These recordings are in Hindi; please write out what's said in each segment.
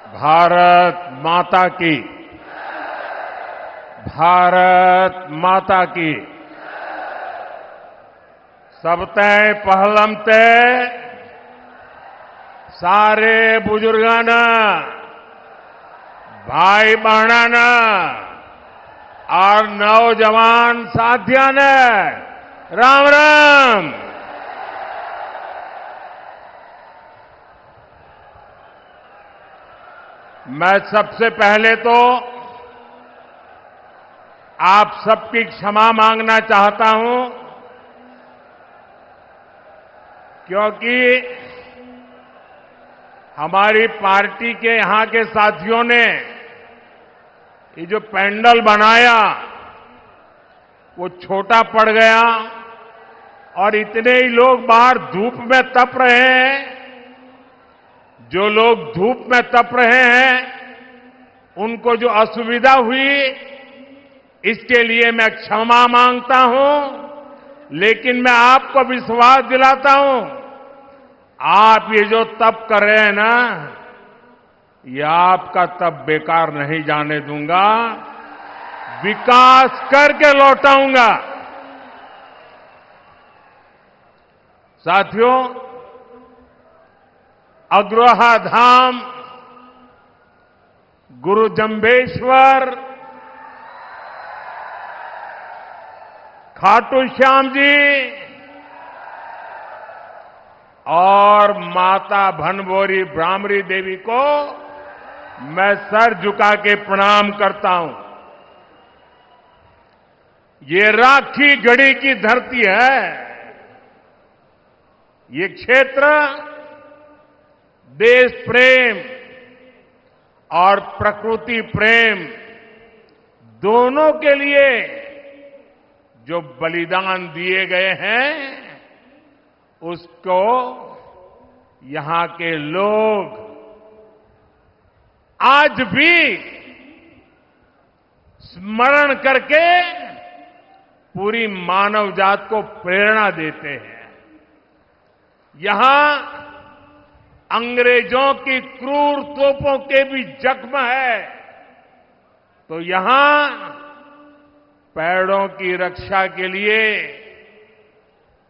भारत माता की। भारत माता की। सबतै पहलम ते सारे बुजुर्गाना, भाई बहना और नौजवान साथियों ने राम राम। मैं सबसे पहले तो आप सबकी क्षमा मांगना चाहता हूं, क्योंकि हमारी पार्टी के यहां के साथियों ने ये जो पैंडल बनाया वो छोटा पड़ गया और इतने ही लोग बाहर धूप में तप रहे हैं। जो लोग धूप में तप रहे हैं उनको जो असुविधा हुई इसके लिए मैं क्षमा मांगता हूं, लेकिन मैं आपको विश्वास दिलाता हूं, आप ये जो तप कर रहे हैं ना, ये आपका तप बेकार नहीं जाने दूंगा, विकास करके लौटाऊंगा। साथियों, अग्रोहा धाम, गुरु जंबेश्वर, खाटू श्याम जी और माता भनभोरी भ्रामरी देवी को मैं सर झुका के प्रणाम करता हूं। ये राखी गढ़ी की धरती है। ये क्षेत्र देश प्रेम और प्रकृति प्रेम दोनों के लिए जो बलिदान दिए गए हैं उसको यहां के लोग आज भी स्मरण करके पूरी मानव जात को प्रेरणा देते हैं। यहां अंग्रेजों की क्रूर तोपों के भी जख्म है, तो यहां पेड़ों की रक्षा के लिए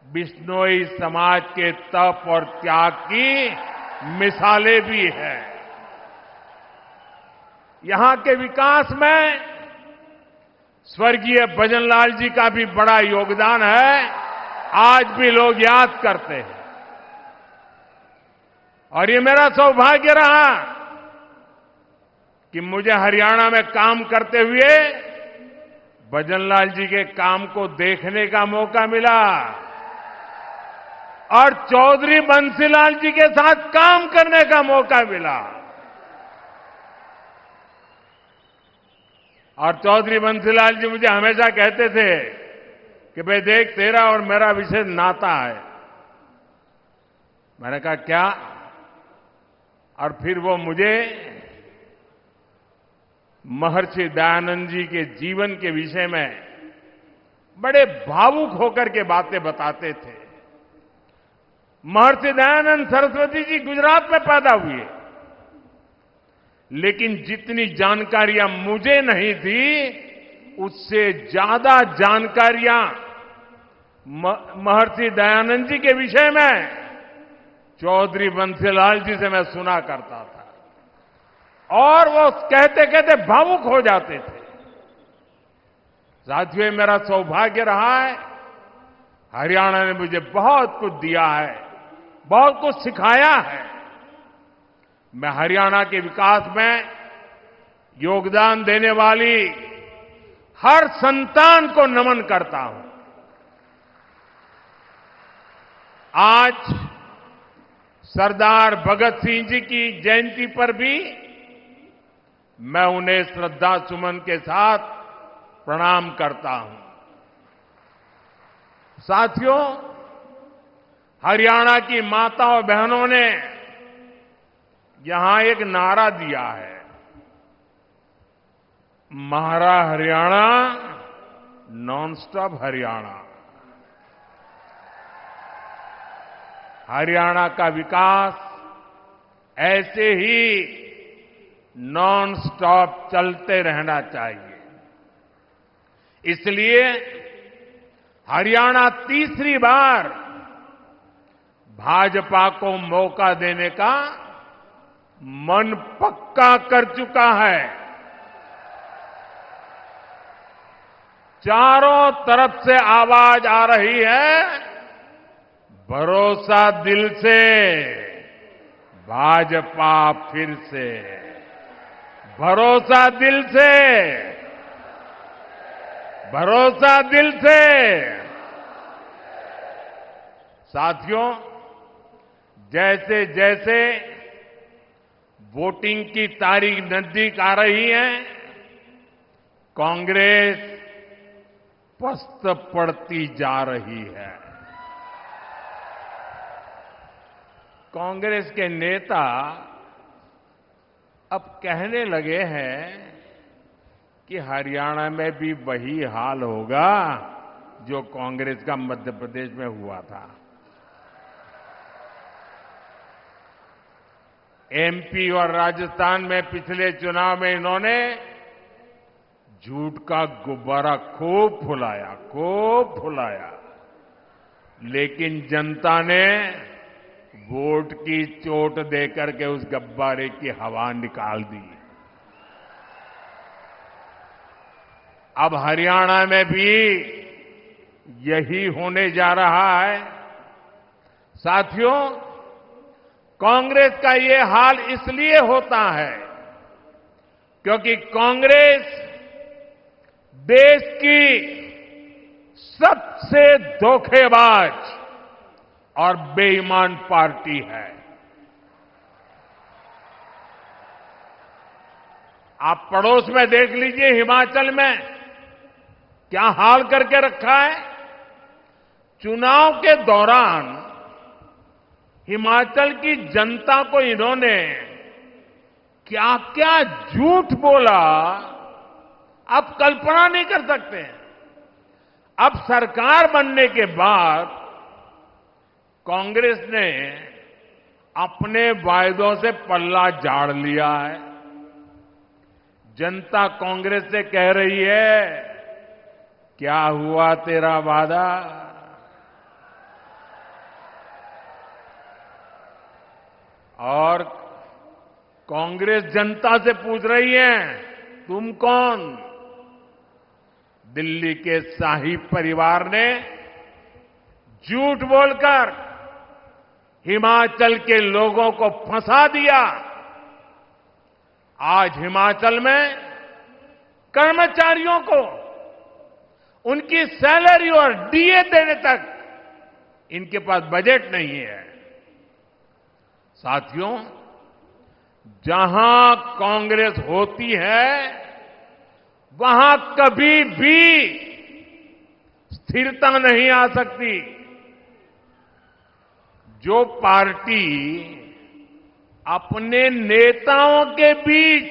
बिश्नोई समाज के तप और त्याग की मिसालें भी हैं। यहां के विकास में स्वर्गीय भजनलाल जी का भी बड़ा योगदान है, आज भी लोग याद करते हैं। और ये मेरा सौभाग्य रहा कि मुझे हरियाणा में काम करते हुए भजनलाल जी के काम को देखने का मौका मिला और चौधरी बंसीलाल जी के साथ काम करने का मौका मिला। और चौधरी बंसीलाल जी मुझे हमेशा कहते थे कि भाई देख, तेरा और मेरा विशेष नाता है। मैंने कहा क्या? और फिर वो मुझे महर्षि दयानंद जी के जीवन के विषय में बड़े भावुक होकर के बातें बताते थे। महर्षि दयानंद सरस्वती जी गुजरात में पैदा हुए, लेकिन जितनी जानकारियां मुझे नहीं थी उससे ज्यादा जानकारियां महर्षि दयानंद जी के विषय में चौधरी बंसीलाल जी से मैं सुना करता था और वो कहते कहते भावुक हो जाते थे। साथियों, मेरा सौभाग्य रहा है, हरियाणा ने मुझे बहुत कुछ दिया है, बहुत कुछ सिखाया है। मैं हरियाणा के विकास में योगदान देने वाली हर संतान को नमन करता हूं। आज सरदार भगत सिंह जी की जयंती पर भी मैं उन्हें श्रद्धा सुमन के साथ प्रणाम करता हूं। साथियों, हरियाणा की माताओं बहनों ने यहां एक नारा दिया है, महारा हरियाणा, नॉन स्टॉप हरियाणा। हरियाणा का विकास ऐसे ही नॉन स्टॉप चलते रहना चाहिए। इसलिए हरियाणा तीसरी बार भाजपा को मौका देने का मन पक्का कर चुका है। चारों तरफ से आवाज आ रही है, भरोसा दिल से, भाजपा फिर से, भरोसा दिल से, भरोसा दिल से। साथियों, जैसे जैसे वोटिंग की तारीख नजदीक आ रही है, कांग्रेस पस्त पड़ती जा रही है। कांग्रेस के नेता अब कहने लगे हैं कि हरियाणा में भी वही हाल होगा जो कांग्रेस का मध्य प्रदेश में हुआ था। एमपी और राजस्थान में पिछले चुनाव में इन्होंने झूठ का गुब्बारा खूब फुलाया, लेकिन जनता ने वोट की चोट देकर के उस गुब्बारे की हवा निकाल दी। अब हरियाणा में भी यही होने जा रहा है। साथियों, कांग्रेस का ये हाल इसलिए होता है क्योंकि कांग्रेस देश की सबसे धोखेबाज और बेईमान पार्टी है। आप पड़ोस में देख लीजिए, हिमाचल में क्या हाल करके रखा है। चुनाव के दौरान हिमाचल की जनता को इन्होंने क्या क्या झूठ बोला, आप कल्पना नहीं कर सकते। अब सरकार बनने के बाद कांग्रेस ने अपने वायदों से पल्ला झाड़ लिया है। जनता कांग्रेस से कह रही है, क्या हुआ तेरा वादा? और कांग्रेस जनता से पूछ रही है, तुम कौन? दिल्ली के शाही परिवार ने झूठ बोलकर हिमाचल के लोगों को फंसा दिया। आज हिमाचल में कर्मचारियों को उनकी सैलरी और डीए देने तक इनके पास बजट नहीं है। साथियों, जहां कांग्रेस होती है वहां कभी भी स्थिरता नहीं आ सकती। जो पार्टी अपने नेताओं के बीच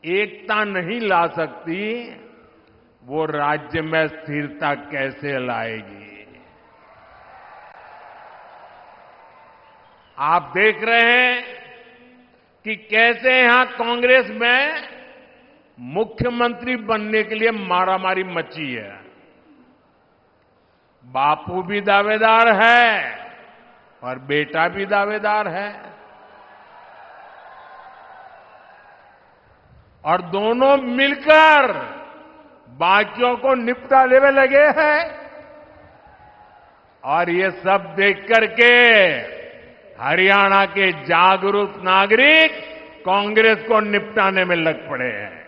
एकता नहीं ला सकती, वो राज्य में स्थिरता कैसे लाएगी? आप देख रहे हैं कि कैसे यहां कांग्रेस में मुख्यमंत्री बनने के लिए मारामारी मची है। बापू भी दावेदार है और बेटा भी दावेदार है, और दोनों मिलकर बाकियों को निपटा लेने लगे हैं। और ये सब देख करके हरियाणा के जागरूक नागरिक कांग्रेस को निपटाने में लग पड़े हैं।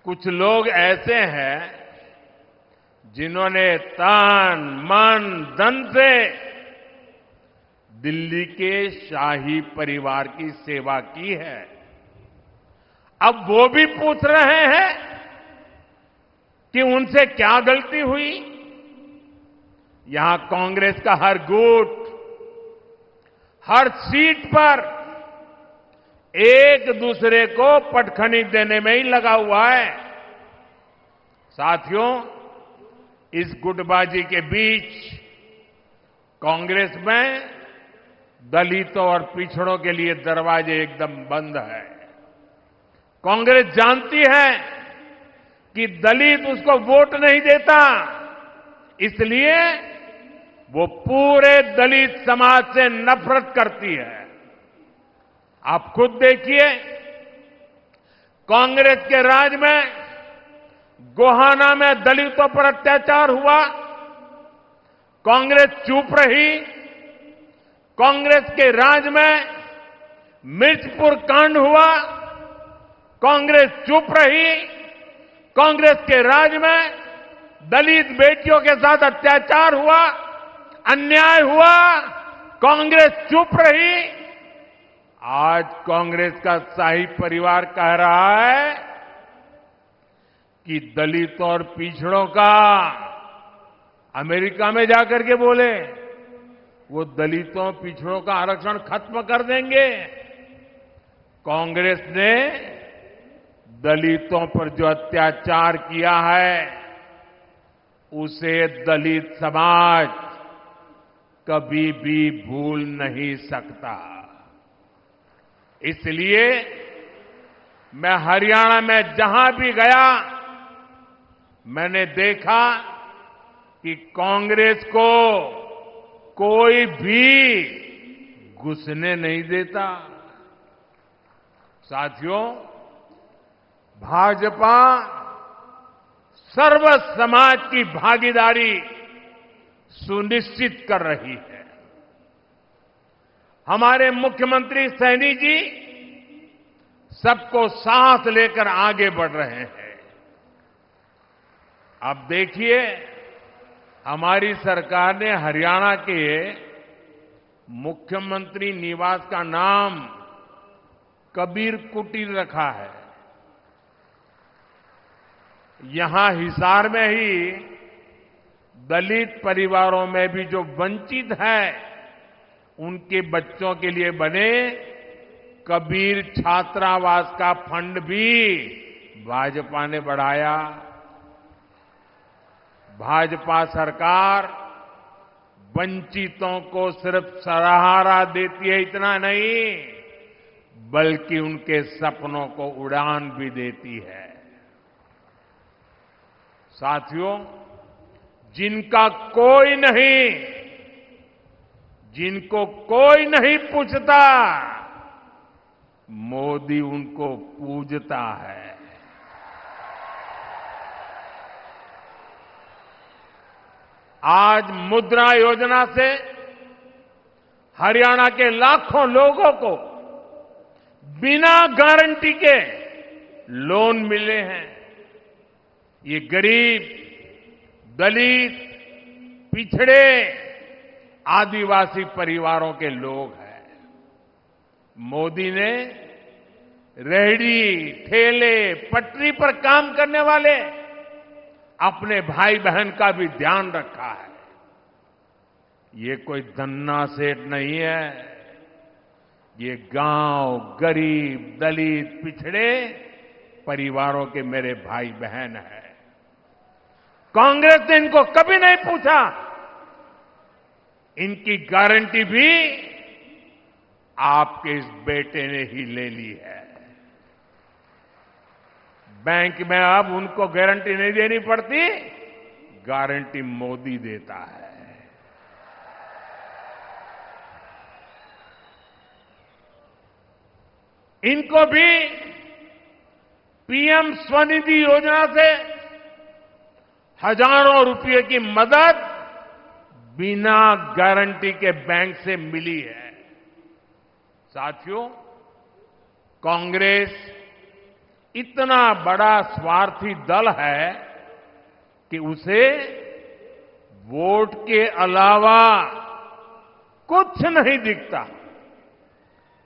कुछ लोग ऐसे हैं जिन्होंने तन मन धन से दिल्ली के शाही परिवार की सेवा की है। अब वो भी पूछ रहे हैं कि उनसे क्या गलती हुई। यहां कांग्रेस का हर गुट, हर सीट पर एक दूसरे को पटखनी देने में ही लगा हुआ है। साथियों, इस गुटबाजी के बीच कांग्रेस में दलितों और पिछड़ों के लिए दरवाजे एकदम बंद है। कांग्रेस जानती है कि दलित उसको वोट नहीं देता, इसलिए वो पूरे दलित समाज से नफरत करती है। आप खुद देखिए, कांग्रेस के राज में गोहाना में दलितों पर अत्याचार हुआ, कांग्रेस चुप रही। कांग्रेस के राज में मिर्चपुर कांड हुआ, कांग्रेस चुप रही। कांग्रेस के राज में दलित बेटियों के साथ अत्याचार हुआ, अन्याय हुआ, कांग्रेस चुप रही। आज कांग्रेस का शाही परिवार कह रहा है कि दलितों और पिछड़ों का अमेरिका में जाकर के बोले वो दलितों पिछड़ों का आरक्षण खत्म कर देंगे। कांग्रेस ने दलितों पर जो अत्याचार किया है उसे दलित समाज कभी भी भूल नहीं सकता। इसलिए मैं हरियाणा में जहां भी गया, मैंने देखा कि कांग्रेस को कोई भी घुसने नहीं देता। साथियों, भाजपा सर्व समाज की भागीदारी सुनिश्चित कर रही है। हमारे मुख्यमंत्री सैनी जी सबको साथ लेकर आगे बढ़ रहे हैं। अब देखिए, हमारी सरकार ने हरियाणा के मुख्यमंत्री निवास का नाम कबीर कुटीर रखा है। यहां हिसार में ही दलित परिवारों में भी जो वंचित है उनके बच्चों के लिए बने कबीर छात्रावास का फंड भी भाजपा ने बढ़ाया। भाजपा सरकार वंचितों को सिर्फ सहारा देती है, इतना नहीं बल्कि उनके सपनों को उड़ान भी देती है। साथियों, जिनको कोई नहीं पूछता, मोदी उनको पूजता है। आज मुद्रा योजना से हरियाणा के लाखों लोगों को बिना गारंटी के लोन मिले हैं। ये गरीब, दलित, पिछड़े, आदिवासी परिवारों के लोग हैं। मोदी ने रेहड़ी, ठेले, पटरी पर काम करने वाले अपने भाई बहन का भी ध्यान रखा है। ये कोई धन्ना सेठ नहीं है, ये गांव, गरीब, दलित, पिछड़े परिवारों के मेरे भाई बहन हैं। कांग्रेस ने इनको कभी नहीं पूछा, इनकी गारंटी भी आपके इस बेटे ने ही ले ली है। बैंक में अब उनको गारंटी नहीं देनी पड़ती, गारंटी मोदी देता है। इनको भी पीएम स्वनिधि योजना से हजारों रुपए की मदद बिना गारंटी के बैंक से मिली है। साथियों, कांग्रेस इतना बड़ा स्वार्थी दल है कि उसे वोट के अलावा कुछ नहीं दिखता।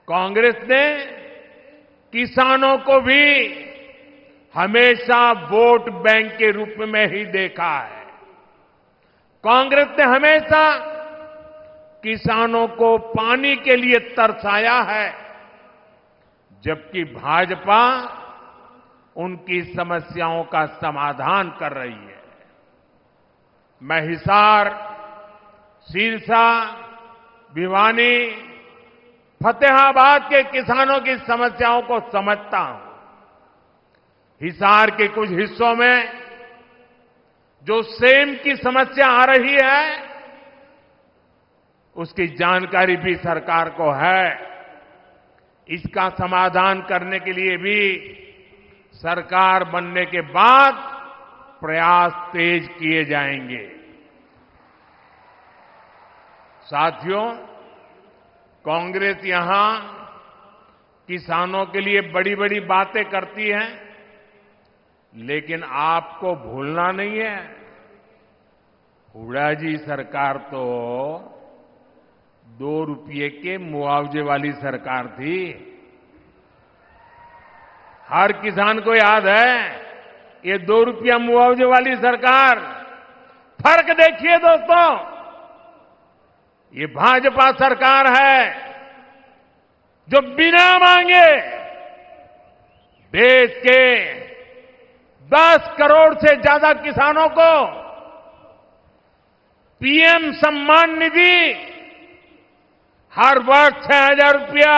कांग्रेस ने किसानों को भी हमेशा वोट बैंक के रूप में ही देखा है। कांग्रेस ने हमेशा किसानों को पानी के लिए तरसाया है, जबकि भाजपा उनकी समस्याओं का समाधान कर रही है। मैं हिसार, सिरसा, भिवानी, फतेहाबाद के किसानों की समस्याओं को समझता हूं। हिसार के कुछ हिस्सों में जो सेम की समस्या आ रही है, उसकी जानकारी भी सरकार को है। इसका समाधान करने के लिए भी सरकार बनने के बाद प्रयास तेज किए जाएंगे। साथियों, कांग्रेस यहां किसानों के लिए बड़ी बड़ी बातें करती है, लेकिन आपको भूलना नहीं है, हुड्डा जी सरकार तो 2 रुपये के मुआवजे वाली सरकार थी। हर किसान को याद है, ये 2 रुपया मुआवजे वाली सरकार। फर्क देखिए दोस्तों, ये भाजपा सरकार है जो बिना मांगे देश के 10 करोड़ से ज्यादा किसानों को पीएम सम्मान निधि हर वर्ष 6,000 रुपया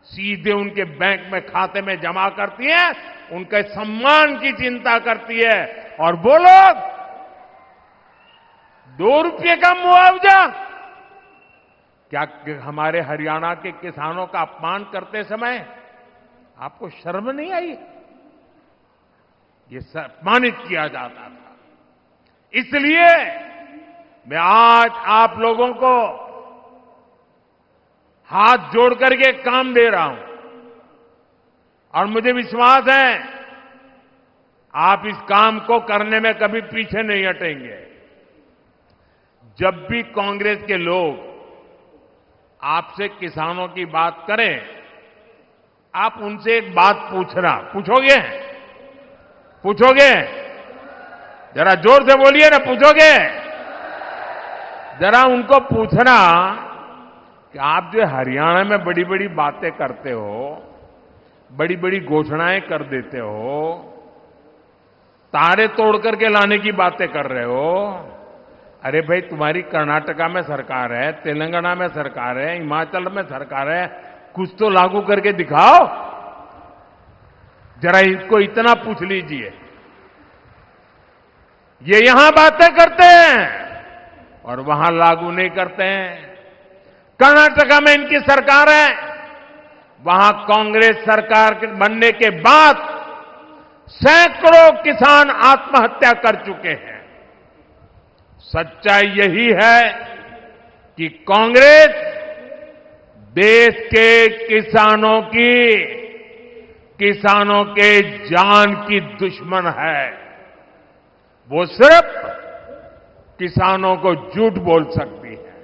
सीधे उनके बैंक में खाते में जमा करती है, उनके सम्मान की चिंता करती है। और वो लोग 2 रुपये का मुआवजा, क्या हमारे हरियाणा के किसानों का अपमान करते समय आपको शर्म नहीं आई? ये सम्मानित किया जाता था। इसलिए मैं आज आप लोगों को हाथ जोड़ करके काम दे रहा हूं और मुझे विश्वास है आप इस काम को करने में कभी पीछे नहीं हटेंगे। जब भी कांग्रेस के लोग आपसे किसानों की बात करें, आप उनसे एक बात पूछोगे? जरा जोर से बोलिए ना, पूछोगे? जरा उनको पूछना कि आप जो हरियाणा में बड़ी बड़ी बातें करते हो, बड़ी बड़ी घोषणाएं कर देते हो, तारे तोड़ करके लाने की बातें कर रहे हो। अरे भाई, तुम्हारी कर्नाटका में सरकार है, तेलंगाना में सरकार है, हिमाचल में सरकार है, कुछ तो लागू करके दिखाओ। जरा इसको इतना पूछ लीजिए। ये यहां बातें करते हैं और वहां लागू नहीं करते हैं। कर्नाटका में इनकी सरकार है, वहां कांग्रेस सरकार बनने के बाद सैकड़ों किसान आत्महत्या कर चुके हैं। सच्चाई यही है कि कांग्रेस देश के किसानों के जान की दुश्मन है। वो सिर्फ किसानों को झूठ बोल सकती है।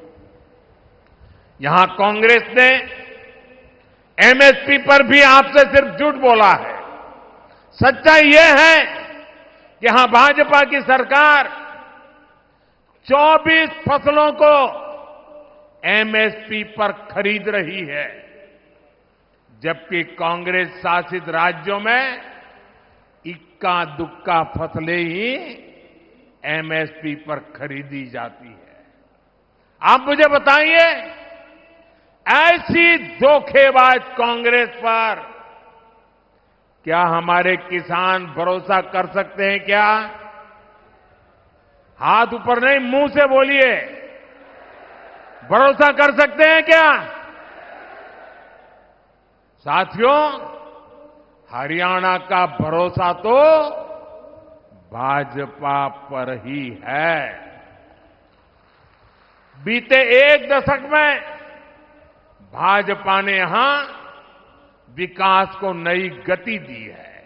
यहां कांग्रेस ने एमएसपी पर भी आपसे सिर्फ झूठ बोला है। सच्चाई यह है कि यहां भाजपा की सरकार 24 फसलों को एमएसपी पर खरीद रही है, जबकि कांग्रेस शासित राज्यों में इक्का दुक्का फसलें ही एमएसपी पर खरीदी जाती है। आप मुझे बताइए, ऐसी धोखेबाज कांग्रेस पर क्या हमारे किसान भरोसा कर सकते हैं क्या? हाथ ऊपर नहीं, मुंह से बोलिए। भरोसा कर सकते हैं क्या? साथियों, हरियाणा का भरोसा तो भाजपा पर ही है। बीते 1 दशक में भाजपा ने यहां विकास को नई गति दी है।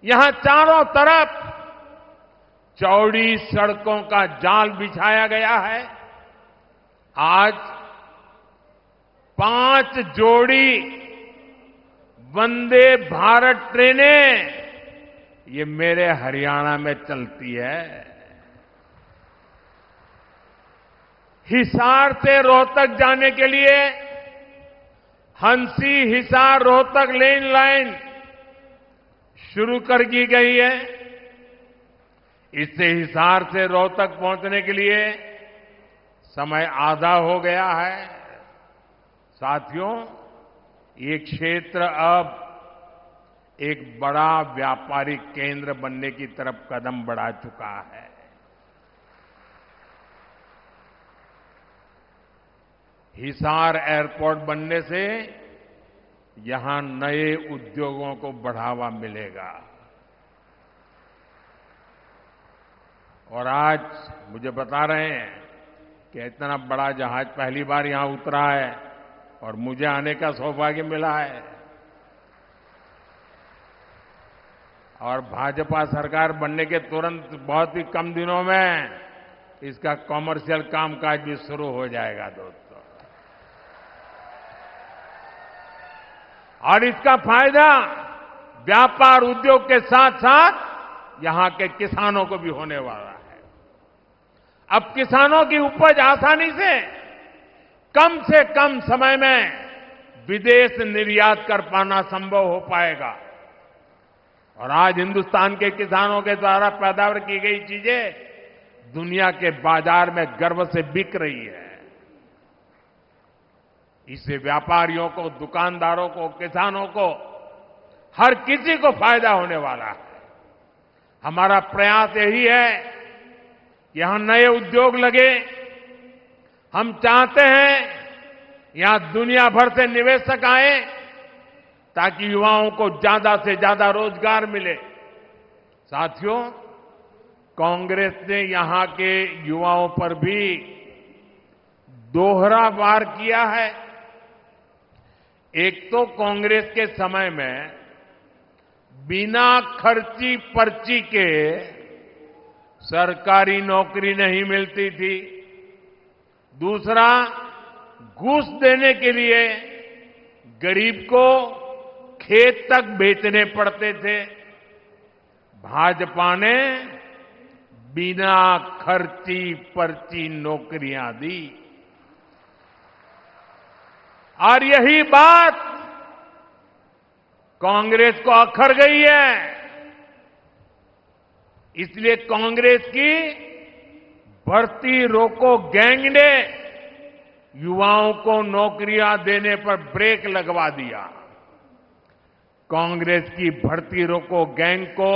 यहां चारों तरफ चौड़ी सड़कों का जाल बिछाया गया है। आज 5 जोड़ी वंदे भारत ट्रेनें ये मेरे हरियाणा में चलती है। हिसार से रोहतक जाने के लिए हंसी हिसार रोहतक लेन लाइन शुरू कर दी गई है। इससे हिसार से रोहतक पहुंचने के लिए समय आधा हो गया है। साथियों, ये क्षेत्र अब एक बड़ा व्यापारिक केंद्र बनने की तरफ कदम बढ़ा चुका है। हिसार एयरपोर्ट बनने से यहां नए उद्योगों को बढ़ावा मिलेगा। और आज मुझे बता रहे हैं कि इतना बड़ा जहाज पहली बार यहां उतरा है और मुझे आने का सौभाग्य मिला है। और भाजपा सरकार बनने के तुरंत बहुत ही कम दिनों में इसका कॉमर्शियल कामकाज भी शुरू हो जाएगा दोस्तों। और इसका फायदा व्यापार उद्योग के साथ साथ यहां के किसानों को भी होने वाला है। अब किसानों की उपज आसानी से कम समय में विदेश निर्यात कर पाना संभव हो पाएगा। और आज हिंदुस्तान के किसानों के द्वारा पैदावार की गई चीजें दुनिया के बाजार में गर्व से बिक रही है। इससे व्यापारियों को, दुकानदारों को, किसानों को, हर किसी को फायदा होने वाला है। हमारा प्रयास यही है कि यहां नए उद्योग लगे। हम चाहते हैं यहां दुनिया भर से निवेशक आए ताकि युवाओं को ज्यादा से ज्यादा रोजगार मिले। साथियों, कांग्रेस ने यहां के युवाओं पर भी दोहरा वार किया है। एक तो कांग्रेस के समय में बिना खर्ची पर्ची के सरकारी नौकरी नहीं मिलती थी। दूसरा, घूस देने के लिए गरीब को खेत तक बेचने पड़ते थे। भाजपा ने बिना खर्ची पर्ची नौकरियां दी। और यही बात कांग्रेस को अखर गई है। इसलिए कांग्रेस की भर्ती रोको गैंग ने युवाओं को नौकरियां देने पर ब्रेक लगवा दिया। कांग्रेस की भर्ती रोको गैंग को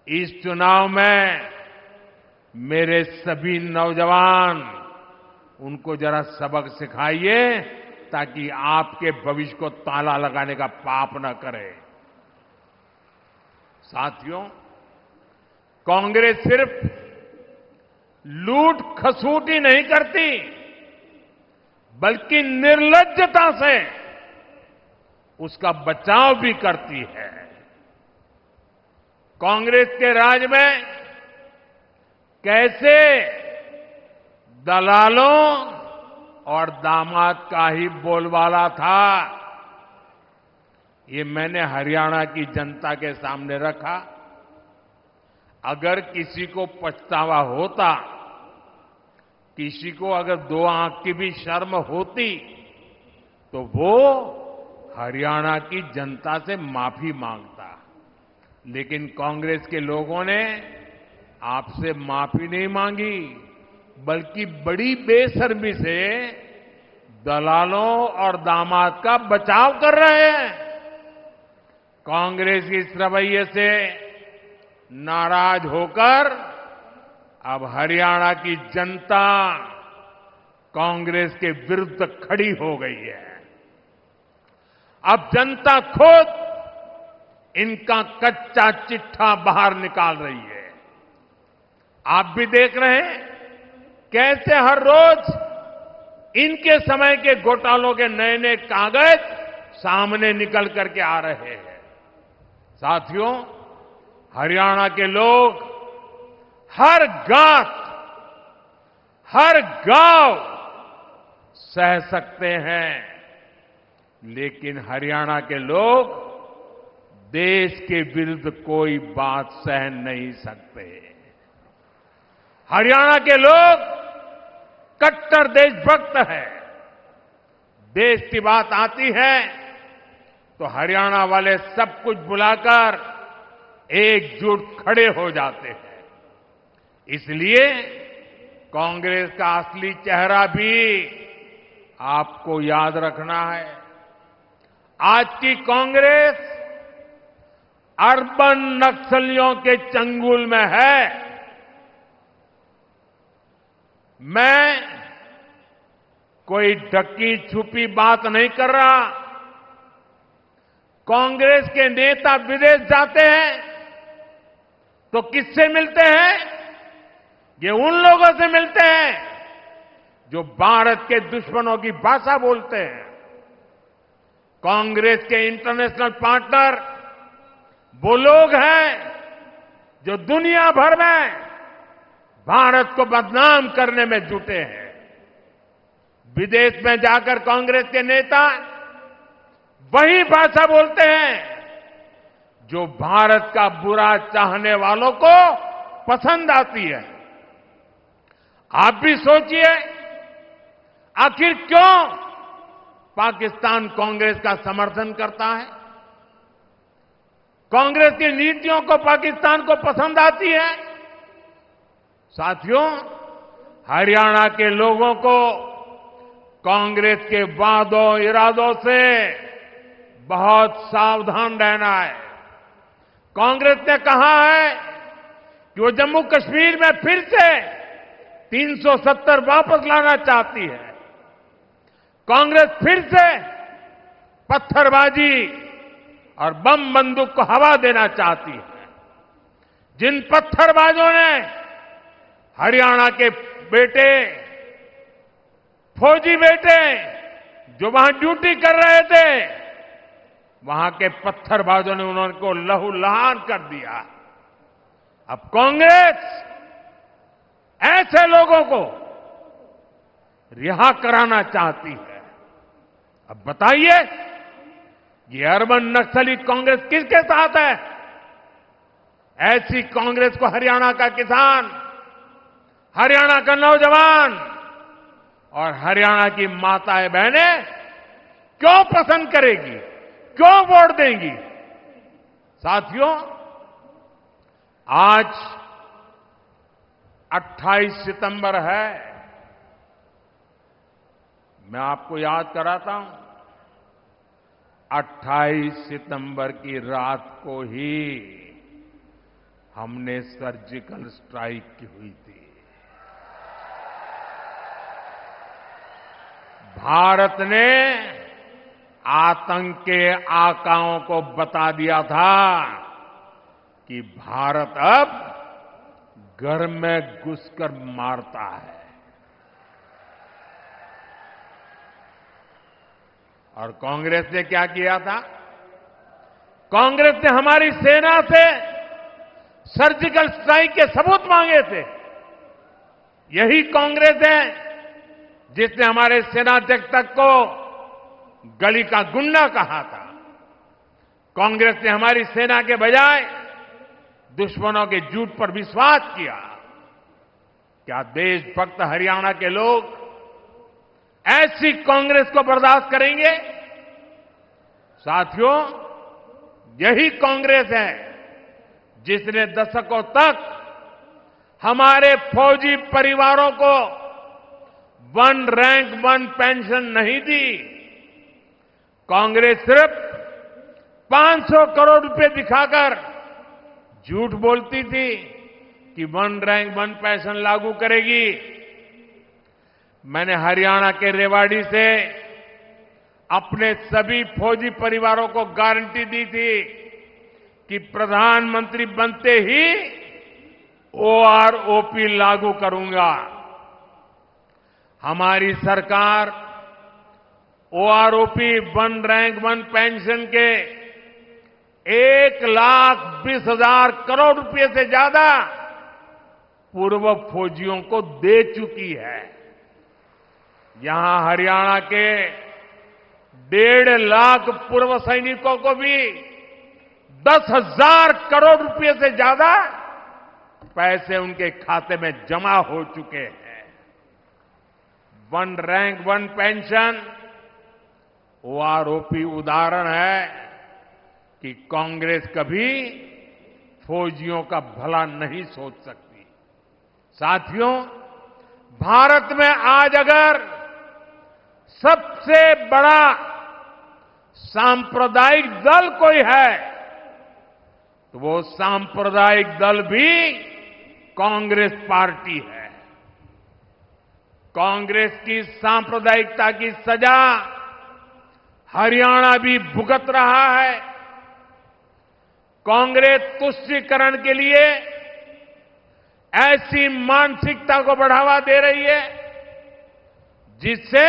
इस चुनाव में मेरे सभी नौजवान उनको जरा सबक सिखाइए ताकि आपके भविष्य को ताला लगाने का पाप न करें। साथियों, कांग्रेस सिर्फ लूट खसूट ही नहीं करती बल्कि निर्लज्जता से उसका बचाव भी करती है। कांग्रेस के राज में कैसे दलालों और दामाद का ही बोलबाला था, ये मैंने हरियाणा की जनता के सामने रखा। अगर किसी को पछतावा होता, किसी को अगर दो आंख की भी शर्म होती, तो वो हरियाणा की जनता से माफी मांगता। लेकिन कांग्रेस के लोगों ने आपसे माफी नहीं मांगी, बल्कि बड़ी बेशर्मी से दलालों और दामाद का बचाव कर रहे हैं। कांग्रेस के इस रवैये से नाराज होकर अब हरियाणा की जनता कांग्रेस के विरुद्ध खड़ी हो गई है। अब जनता खुद इनका कच्चा चिट्ठा बाहर निकाल रही है। आप भी देख रहे हैं कैसे हर रोज इनके समय के घोटालों के नए नए कागज सामने निकल करके आ रहे हैं। साथियों, हरियाणा के लोग हर गांव, हर गांव सह सकते हैं, लेकिन हरियाणा के लोग देश के विरुद्ध कोई बात सह नहीं सकते। हरियाणा के लोग कट्टर देशभक्त है। देश की बात आती है तो हरियाणा वाले सब कुछ बुलाकर एकजुट खड़े हो जाते हैं। इसलिए कांग्रेस का असली चेहरा भी आपको याद रखना है, आज की कांग्रेस अर्बन नक्सलियों के चंगुल में है। मैं कोई ढकी छुपी बात नहीं कर रहा। कांग्रेस के नेता विदेश जाते हैं तो किससे मिलते हैं? ये उन लोगों से मिलते हैं जो भारत के दुश्मनों की भाषा बोलते हैं। कांग्रेस के इंटरनेशनल पार्टनर वो लोग हैं जो दुनिया भर में भारत को बदनाम करने में जुटे हैं। विदेश में जाकर कांग्रेस के नेता वही भाषा बोलते हैं जो भारत का बुरा चाहने वालों को पसंद आती है। आप भी सोचिए, आखिर क्यों पाकिस्तान कांग्रेस का समर्थन करता है? कांग्रेस की नीतियों को पाकिस्तान को पसंद आती है। साथियों, हरियाणा के लोगों को कांग्रेस के वादों इरादों से बहुत सावधान रहना है। कांग्रेस ने कहा है कि वो जम्मू कश्मीर में फिर से 370 वापस लाना चाहती है। कांग्रेस फिर से पत्थरबाजी और बम बंदूक को हवा देना चाहती है। जिन पत्थरबाजों ने हरियाणा के बेटे, फौजी बेटे जो वहां ड्यूटी कर रहे थे, वहां के पत्थरबाजों ने उनको लहूलुहान कर दिया। अब कांग्रेस ऐसे लोगों को रिहा कराना चाहती है। अब बताइए, ये अर्बन नक्सली कांग्रेस किसके साथ है? ऐसी कांग्रेस को हरियाणा का किसान, हरियाणा का नौजवान और हरियाणा की माताएं बहनें क्यों पसंद करेगी, क्यों वोट देंगी? साथियों, आज 28 सितंबर है। मैं आपको याद कराता हूं, 28 सितंबर की रात को ही हमने सर्जिकल स्ट्राइक की हुई थी। भारत ने आतंक के आकाओं को बता दिया था कि भारत अब घर में घुसकर मारता है। और कांग्रेस ने क्या किया था? कांग्रेस ने हमारी सेना से सर्जिकल स्ट्राइक के सबूत मांगे थे। यही कांग्रेस है जिसने हमारे सेनाध्यक्ष तक को गली का गुंडा कहा था। कांग्रेस ने हमारी सेना के बजाय दुश्मनों के झूठ पर विश्वास किया। क्या देशभक्त हरियाणा के लोग ऐसी कांग्रेस को बर्दाश्त करेंगे? साथियों, यही कांग्रेस है जिसने दशकों तक हमारे फौजी परिवारों को 1 रैंक 1 पेंशन नहीं दी। कांग्रेस सिर्फ 500 करोड़ रुपए दिखाकर झूठ बोलती थी कि 1 रैंक 1 पेंशन लागू करेगी। मैंने हरियाणा के रेवाड़ी से अपने सभी फौजी परिवारों को गारंटी दी थी कि प्रधानमंत्री बनते ही ओआरओपी लागू करूंगा। हमारी सरकार ओआरओपी 1 रैंक 1 पेंशन के 1,20,000 करोड़ रुपए से ज्यादा पूर्व फौजियों को दे चुकी है। यहां हरियाणा के 1.5 लाख पूर्व सैनिकों को भी 10,000 करोड़ रुपए से ज्यादा पैसे उनके खाते में जमा हो चुके हैं। 1 रैंक 1 पेंशन ओआरओपी उदाहरण है कि कांग्रेस कभी फौजियों का भला नहीं सोच सकती। साथियों, भारत में आज अगर सबसे बड़ा सांप्रदायिक दल कोई है तो वो सांप्रदायिक दल भी कांग्रेस पार्टी है। कांग्रेस की सांप्रदायिकता की सजा हरियाणा भी भुगत रहा है। कांग्रेस तुष्टीकरण के लिए ऐसी मानसिकता को बढ़ावा दे रही है जिससे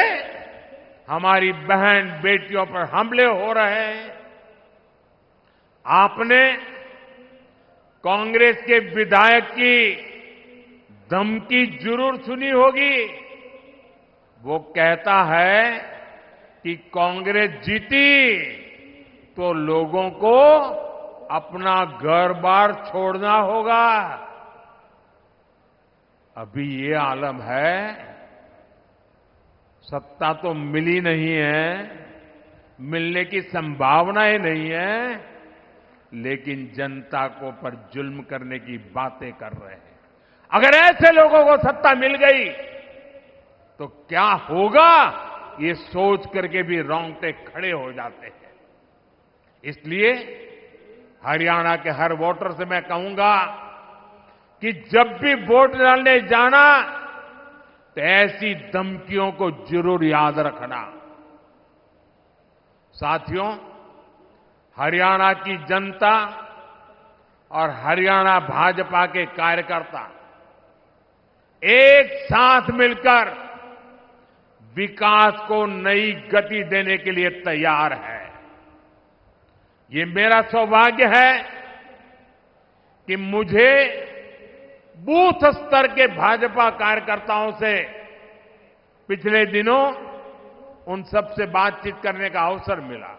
हमारी बहन बेटियों पर हमले हो रहे हैं। आपने कांग्रेस के विधायक की धमकी जरूर सुनी होगी। वो कहता है कि कांग्रेस जीती तो लोगों को अपना घर-बार छोड़ना होगा। अभी ये आलम है, सत्ता तो मिली नहीं है, मिलने की संभावनाएं नहीं है, लेकिन जनता को पर जुल्म करने की बातें कर रहे हैं। अगर ऐसे लोगों को सत्ता मिल गई तो क्या होगा, ये सोच करके भी रोंगटे खड़े हो जाते हैं। इसलिए हरियाणा के हर वोटर से मैं कहूंगा कि जब भी वोट डालने जाना तो ऐसी धमकियों को जरूर याद रखना। साथियों, हरियाणा की जनता और हरियाणा भाजपा के कार्यकर्ता एक साथ मिलकर विकास को नई गति देने के लिए तैयार है। ये मेरा सौभाग्य है कि मुझे बूथ स्तर के भाजपा कार्यकर्ताओं से पिछले दिनों उन सबसे बातचीत करने का अवसर मिला।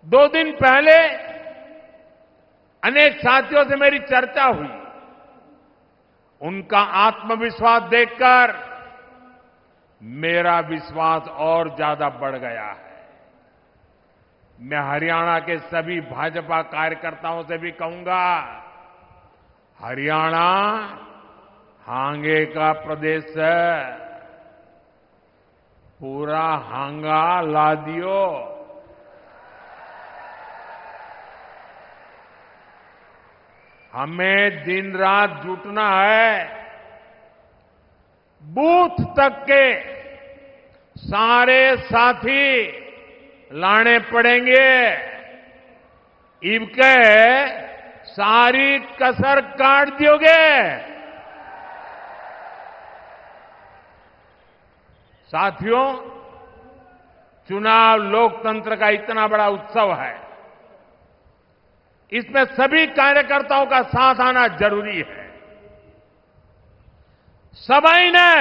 2 दिन पहले अनेक साथियों से मेरी चर्चा हुई। उनका आत्मविश्वास देखकर मेरा विश्वास और ज्यादा बढ़ गया है। मैं हरियाणा के सभी भाजपा कार्यकर्ताओं से भी कहूंगा, हरियाणा हांगे का प्रदेश है, पूरा हांगा ला दियो। हमें दिन रात जुटना है। बूथ तक के सारे साथी लाने पड़ेंगे। इनके सारी कसर काट दियोगे। साथियों, चुनाव लोकतंत्र का इतना बड़ा उत्सव है, इसमें सभी कार्यकर्ताओं का साथ आना जरूरी है। सभी ने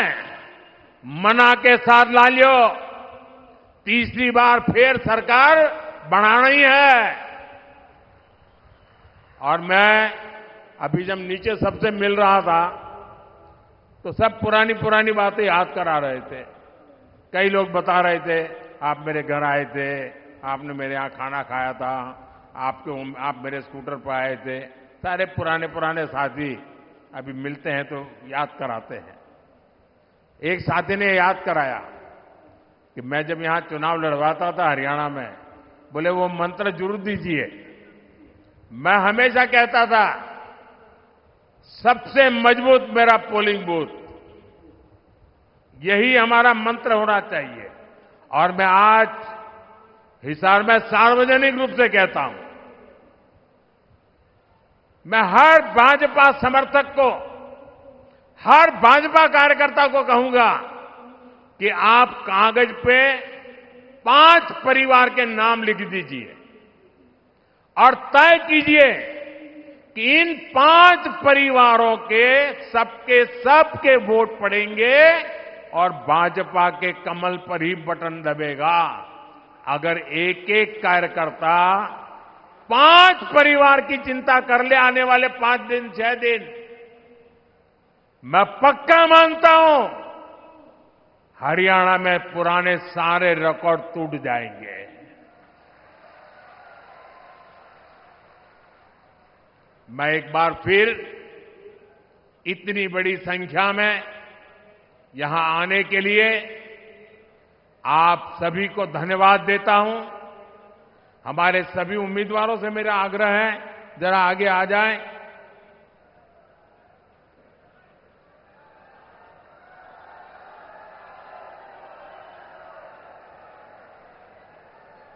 मना के साथ ला लियो, तीसरी बार फिर सरकार बनाना ही है। और मैं अभी जब नीचे सबसे मिल रहा था तो सब पुरानी पुरानी बातें याद करा रहे थे। कई लोग बता रहे थे, आप मेरे घर आए थे, आपने मेरे यहां खाना खाया था, आप मेरे स्कूटर पर आए थे। सारे पुराने पुराने साथी अभी मिलते हैं तो याद कराते हैं। एक साथी ने याद कराया कि मैं जब यहां चुनाव लड़वाता था हरियाणा में, बोले वो मंत्र जरूर दीजिए। मैं हमेशा कहता था सबसे मजबूत मेरा पोलिंग बूथ, यही हमारा मंत्र होना चाहिए। और मैं आज हिसार में सार्वजनिक रूप से कहता हूं, मैं हर भाजपा समर्थक को, हर भाजपा कार्यकर्ता को कहूंगा कि आप कागज पे 5 परिवार के नाम लिख दीजिए और तय कीजिए कि इन 5 परिवारों के सबके वोट पड़ेंगे और भाजपा के कमल पर ही बटन दबेगा। अगर एक एक कार्यकर्ता 5 परिवार की चिंता कर ले आने वाले 5 दिन 6 दिन, मैं पक्का मानता हूं हरियाणा में पुराने सारे रिकॉर्ड टूट जाएंगे। मैं एक बार फिर इतनी बड़ी संख्या में यहां आने के लिए आप सभी को धन्यवाद देता हूं। हमारे सभी उम्मीदवारों से मेरा आग्रह है, जरा आगे आ जाएं।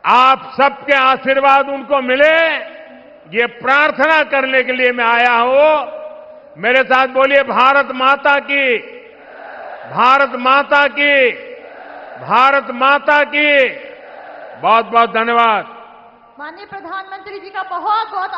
आप सबके आशीर्वाद उनको मिले, ये प्रार्थना करने के लिए मैं आया हूं। मेरे साथ बोलिए, भारत माता की, भारत माता की, भारत माता की। बहुत बहुत धन्यवाद। माननीय प्रधानमंत्री जी का बहुत बहुत